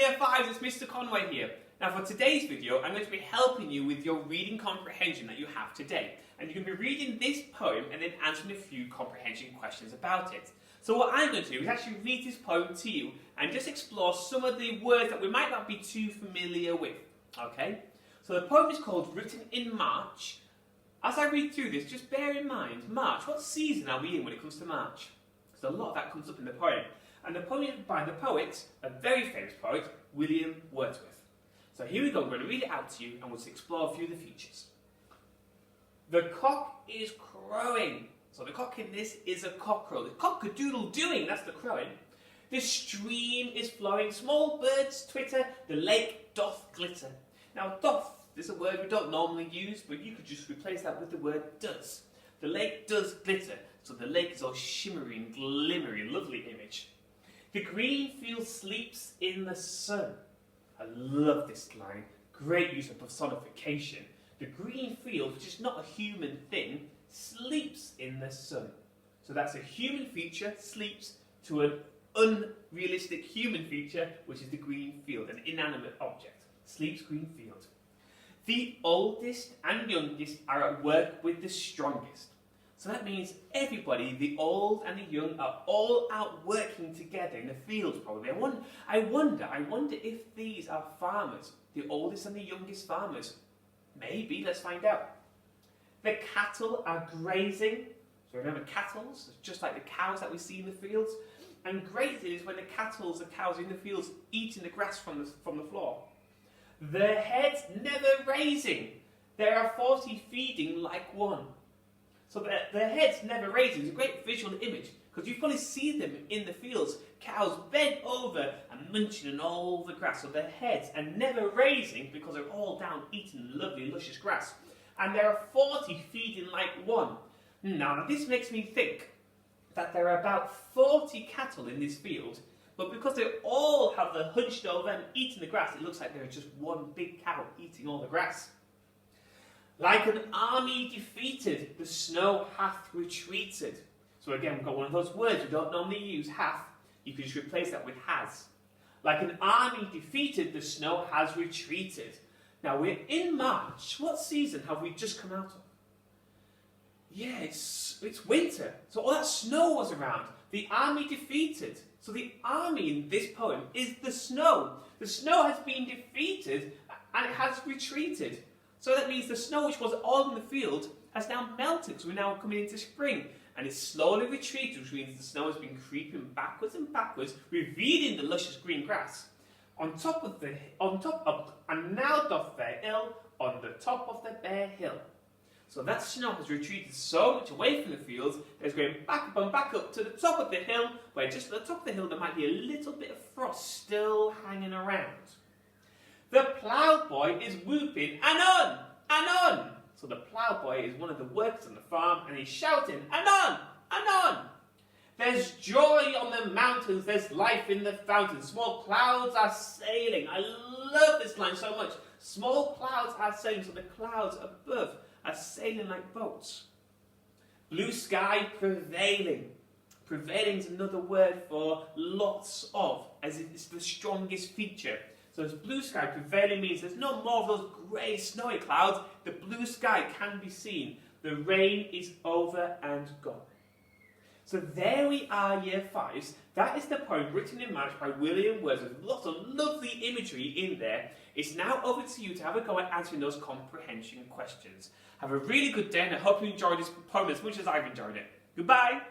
Year 5, it's Mr. Conway here. Now for today's video, I'm going to be helping you with your reading comprehension that you have today. And you're going to be reading this poem and then answering a few comprehension questions about it. So what I'm going to do is actually read this poem to you and just explore some of the words that we might not be too familiar with. Okay? So the poem is called Written in March. As I read through this, just bear in mind, March, what season are we in when it comes to March? Because a lot of that comes up in the poem. And the poem is by the poet, a very famous poet, William Wordsworth. So here we go, I'm going to read it out to you and we'll explore a few of the features. The cock is crowing. So the cock in this is a cockerel. The cock-a-doodle-doing, that's the crowing. The stream is flowing, small birds twitter, the lake doth glitter. Now doth is a word we don't normally use, but you could just replace that with the word does. The lake does glitter, so the lake is all shimmery and glimmery, lovely image. The green field sleeps in the sun. I love this line, great use of personification. The green field, which is not a human thing, sleeps in the sun. So that's a human feature, sleeps, to an unrealistic human feature, which is the green field, an inanimate object. Sleeps, green field. The oldest and youngest are at work with the strongest. So that means everybody, the old and the young, are all out working together in the fields probably. I wonder if these are farmers, the oldest and the youngest farmers. Maybe, let's find out. The cattle are grazing. So remember cattle, just like the cows that we see in the fields. And grazing is when the cows in the fields eating the grass from the floor. The heads never raising. There are 40 feeding like one. So their heads never raising is a great visual image because you probably see them in the fields, cows bent over and munching on all the grass. So their heads are never raising because they're all down eating lovely luscious grass. And there are 40 feeding like one. Now this makes me think that there are about 40 cattle in this field, but because they all have the hunched over and eating the grass, it looks like there is just one big cow eating all the grass. Like an army defeated, the snow hath retreated. So again, we've got one of those words we don't normally use, hath. You can just replace that with has. Like an army defeated, the snow has retreated. Now we're in March. What season have we just come out of? Yeah, it's winter. So all that snow was around. The army defeated. So the army in this poem is the snow. The snow has been defeated and it has retreated. So that means the snow which was all in the field has now melted. So we're now coming into spring. And it's slowly retreated, which means the snow has been creeping backwards and backwards, revealing the luscious green grass. And now doth their ill on the top of the bare hill. So that snow has retreated so much away from the fields that it's going back up and back up to the top of the hill, where just at the top of the hill there might be a little bit of frost still hanging around. The ploughboy is whooping, anon, anon. So the ploughboy is one of the workers on the farm and he's shouting, anon, anon. There's joy on the mountains, there's life in the fountains. Small clouds are sailing. I love this line so much. Small clouds are sailing, so the clouds above are sailing like boats. Blue sky prevailing. Prevailing is another word for lots of, as it's the strongest feature. So as blue sky prevailing means there's no more of those grey snowy clouds. The blue sky can be seen. The rain is over and gone. So there we are, Year 5s. That is the poem Written in March by William Wordsworth. Lots of lovely imagery in there. It's now over to you to have a go at answering those comprehension questions. Have a really good day and I hope you enjoyed this poem as much as I've enjoyed it. Goodbye!